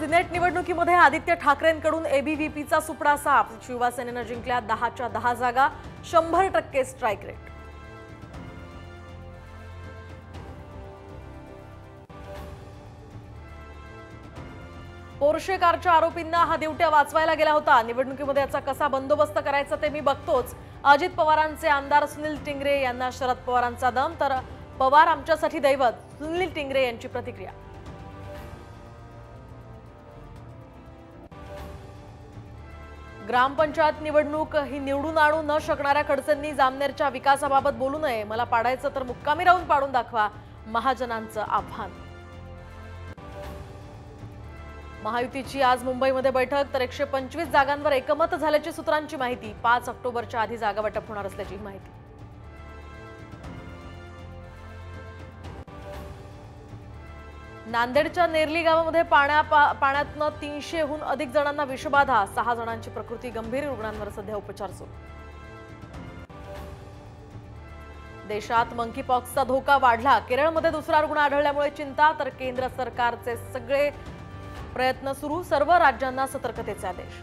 Senate निवडणुकीमध्ये आदित्य ठाकरेंकडून एबीव्हीपीचा सुपडा साफ। शिवसेनेनं जिंकल्या 10च्या 10 जागा, 100% स्ट्राईक रेट। पोर्शे कारच्या आरोपींना हा दिवट्या वाचवायला गेला होता। निवडणुकीमध्ये याचा कसा बंदोबस्त करायचा ते मी बघतोच। अजित पवारांचे आमदार सुनील टिंगरे यांना शरद पवारांचा दम, तर पवार आमच्यासाठी दैवत, सुनील टिंगरे यांची प्रतिक्रिया। ग्रामपंचायत निवडणूक ही निवडून आणू न शकणाऱ्या खडसेंनी जामनेरच्या विकासाबाबत बोलू नये। मला पाडायचं तर मुक्कामी राहून पाडून दाखवा, महाजनांचं आव्हान। महायुतीची आज मुंबईमध्ये बैठक, तर 125 जागांवर एकमत झाल्याची सूत्रांची माहिती। 5 ऑक्टोबरच्या आधी जागा वाटप होणार असल्याची माहिती। नांदेडच्या नेरली गावामध्ये पाण्यातनं 300हून अधिक जणांना विषबाधा, 6 जणांची प्रकृती गंभीर, रुग्णांवर सध्या उपचार सुरू। देशात मंकीपॉक्सचा धोका वाढला, केरळमध्ये दुसरा रुग्ण आढळल्यामुळे चिंता, तर केंद्र सरकारचे सगळे प्रयत्न सुरू, सर्व राज्यांना सतर्कतेचे आदेश।